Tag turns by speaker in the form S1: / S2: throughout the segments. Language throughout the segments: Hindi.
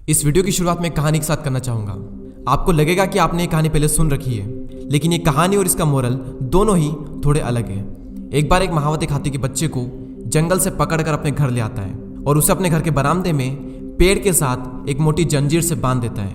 S1: इस वीडियो की शुरुआत में कहानी के साथ करना चाहूंगा। आपको लगेगा कि आपने ये कहानी पहले सुन रखी है, लेकिन ये कहानी और इसका मोरल दोनों ही थोड़े अलग है। एक बार एक महावत एक हाथी के बच्चे को जंगल से पकड़कर अपने घर ले आता है और उसे अपने घर के बरामदे में पेड़ के साथ एक मोटी जंजीर से बांध देता है।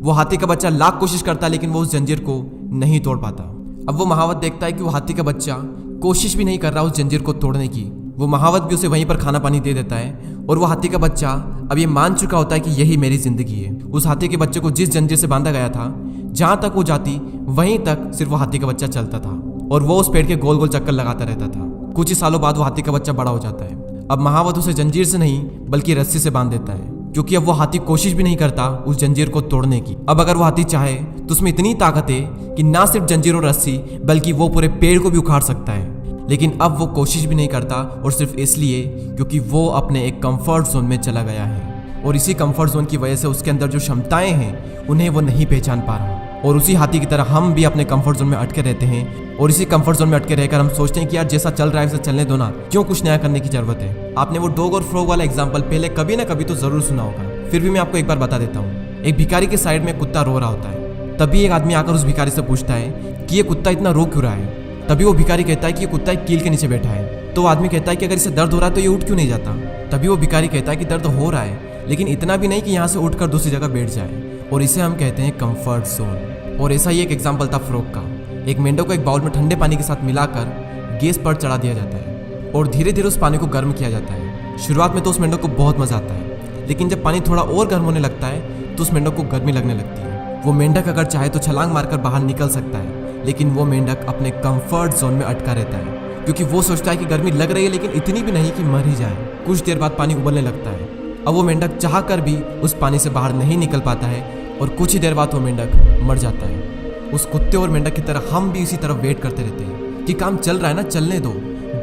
S1: वो हाथी का बच्चा लाख कोशिश करता है, लेकिन वो उस जंजीर को नहीं तोड़ पाता। अब वो महावत देखता है कि वो हाथी का बच्चा कोशिश भी नहीं कर रहा उस जंजीर को तोड़ने की। वो महावत भी उसे वहीं पर खाना पानी दे देता है और वो हाथी का बच्चा अब ये मान चुका होता है कि यही मेरी जिंदगी है। उस हाथी के बच्चे को जिस जंजीर से बांधा गया था, जहां तक वो जाती वहीं तक सिर्फ वो हाथी का बच्चा चलता था और वो उस पेड़ के गोल गोल चक्कर लगाता रहता था। कुछ ही सालों बाद वो हाथी का बच्चा बड़ा हो जाता है। अब महावत उसे जंजीर से नहीं बल्कि रस्सी से बांध देता है, क्योंकि अब वो हाथी कोशिश भी नहीं करता उस जंजीर को तोड़ने की। अब अगर वो हाथी चाहे तो उसमें इतनी ताकत है कि ना सिर्फ जंजीर और रस्सी बल्कि वो पूरे पेड़ को भी उखाड़ सकता है। लेकिन अब वो कोशिश भी नहीं करता, और सिर्फ इसलिए क्योंकि वो अपने एक कंफर्ट जोन में चला गया है और इसी कंफर्ट जोन की वजह से उसके अंदर जो क्षमताएं हैं उन्हें वो नहीं पहचान पा रहा। और उसी हाथी की तरह हम भी अपने कंफर्ट जोन में अटके रहते हैं और इसी कंफर्ट जोन में अटके रहकर हम सोचते हैं कि यार जैसा चल रहा है वैसा चलने दो ना, क्यों कुछ नया करने की जरूरत है। आपने वो डॉग और फ्रॉग वाला एग्जांपल पहले कभी ना कभी तो जरूर सुना होगा, फिर भी मैं आपको एक बार बता देता हूँ। एक भिखारी के साइड में कुत्ता रो रहा होता है। तभी एक आदमी आकर उस भिखारी से पूछता है कि ये कुत्ता इतना रो क्यों रहा है। तभी वो भिखारी कहता है कि ये कुत्ता एक कील के नीचे बैठा है। तो आदमी कहता है कि अगर इसे दर्द हो रहा है तो ये उठ क्यों नहीं जाता। तभी वो भिखारी कहता है कि दर्द हो रहा है, लेकिन इतना भी नहीं कि यहाँ से उठकर दूसरी जगह बैठ जाए, और इसे हम कहते हैं कंफर्ट जोन। और ऐसा ही एक एग्जाम्पल था फ्रॉग का। एक मेंढक को एक बाउल में ठंडे पानी के साथ मिलाकर गैस पर चढ़ा दिया जाता है और धीरे धीरे उस पानी को गर्म किया जाता है। शुरुआत में तो उस मेंढक को बहुत मजा आता है, लेकिन जब पानी थोड़ा और गर्म होने लगता है तो उस मेंढक को गर्मी लगने लगती है। वो मेंढक अगर चाहे तो छलांग मारकर बाहर निकल सकता है, लेकिन वो मेंढक अपने कंफर्ट जोन में अटका रहता है, क्योंकि वो सोचता है कि गर्मी लग रही है लेकिन इतनी भी नहीं कि मर ही जाए। कुछ देर बाद पानी उबलने लगता है। अब वो मेंढक चाह कर भी उस पानी से बाहर नहीं निकल पाता है और कुछ ही देर बाद वो मेंढक मर जाता है। उस कुत्ते और मेंढक की तरह हम भी इसी तरफ वेट करते रहते हैं कि काम चल रहा है ना, चलने दो,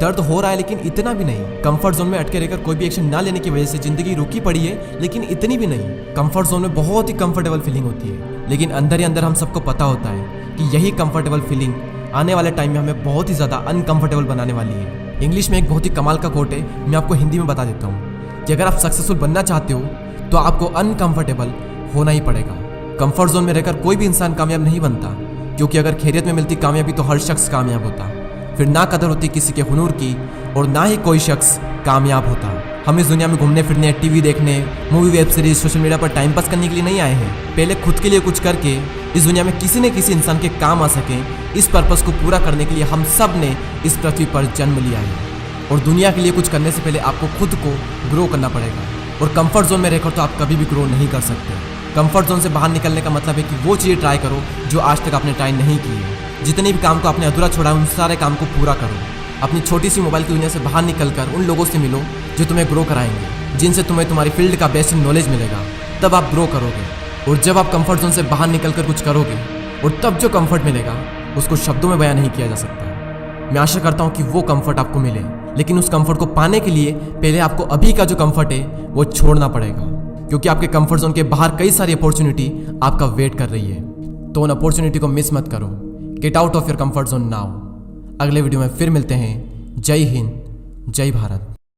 S1: दर्द हो रहा है लेकिन इतना भी नहीं। कंफर्ट जोन में अटके रहकर कोई भी एक्शन ना लेने की वजह से जिंदगी रुकी पड़ी है, लेकिन इतनी भी नहीं। कंफर्ट जोन में बहुत ही कंफर्टेबल फीलिंग होती है, लेकिन अंदर ही अंदर हम सबको पता होता है कि यही कंफर्टेबल फीलिंग आने वाले टाइम में हमें बहुत ही ज़्यादा अनकंफर्टेबल बनाने वाली है। इंग्लिश में एक बहुत ही कमाल का कोट है, मैं आपको हिंदी में बता देता हूँ कि अगर आप सक्सेसफुल बनना चाहते हो तो आपको अनकंफर्टेबल होना ही पड़ेगा। कंफर्ट जोन में रहकर कोई भी इंसान कामयाब नहीं बनता, क्योंकि अगर खैरियत में मिलती कामयाबी तो हर शख्स कामयाब होता, फिर ना कदर होती किसी के हुनूर की और ना ही कोई शख्स कामयाब होता। हम इस दुनिया में घूमने फिरने, टीवी देखने, movie, web series, social media पर टाइम पास करने के लिए नहीं आए हैं। पहले खुद के लिए कुछ करके इस दुनिया में किसी न किसी इंसान के काम आ सके, इस पर्पस को पूरा करने के लिए हम सब ने इस पृथ्वी पर जन्म लिया है। और दुनिया के लिए कुछ करने से पहले आपको खुद को ग्रो करना पड़ेगा, और कंफर्ट जोन में रहकर तो आप कभी भी ग्रो नहीं कर सकते। कंफर्ट जोन से बाहर निकलने का मतलब है कि वो चीज़ें ट्राई करो जो आज तक आपने ट्राई नहीं की है। जितने भी काम को आपने अधूरा छोड़ा है उन सारे काम को पूरा करो। अपनी छोटी सी मोबाइल की दुनिया से बाहर निकलकर उन लोगों से मिलो जो तुम्हें ग्रो कराएंगे, जिनसे तुम्हें तुम्हारी फील्ड का बेस्ट नॉलेज मिलेगा, तब आप ग्रो करोगे। और जब आप कंफर्ट जोन से बाहर निकलकर कुछ करोगे और तब जो कंफर्ट मिलेगा उसको शब्दों में बयान नहीं किया जा सकता। मैं आशा करता हूँ कि वो कंफर्ट आपको मिले, लेकिन उस कंफर्ट को पाने के लिए पहले आपको अभी का जो कंफर्ट है वो छोड़ना पड़ेगा, क्योंकि आपके कंफर्ट जोन के बाहर कई सारी अपॉर्चुनिटी आपका वेट कर रही है। तो उन अपॉर्चुनिटी को मिस मत करो। Get out of your comfort zone now. अगले वीडियो में फिर मिलते हैं। जय हिंद, जय भारत।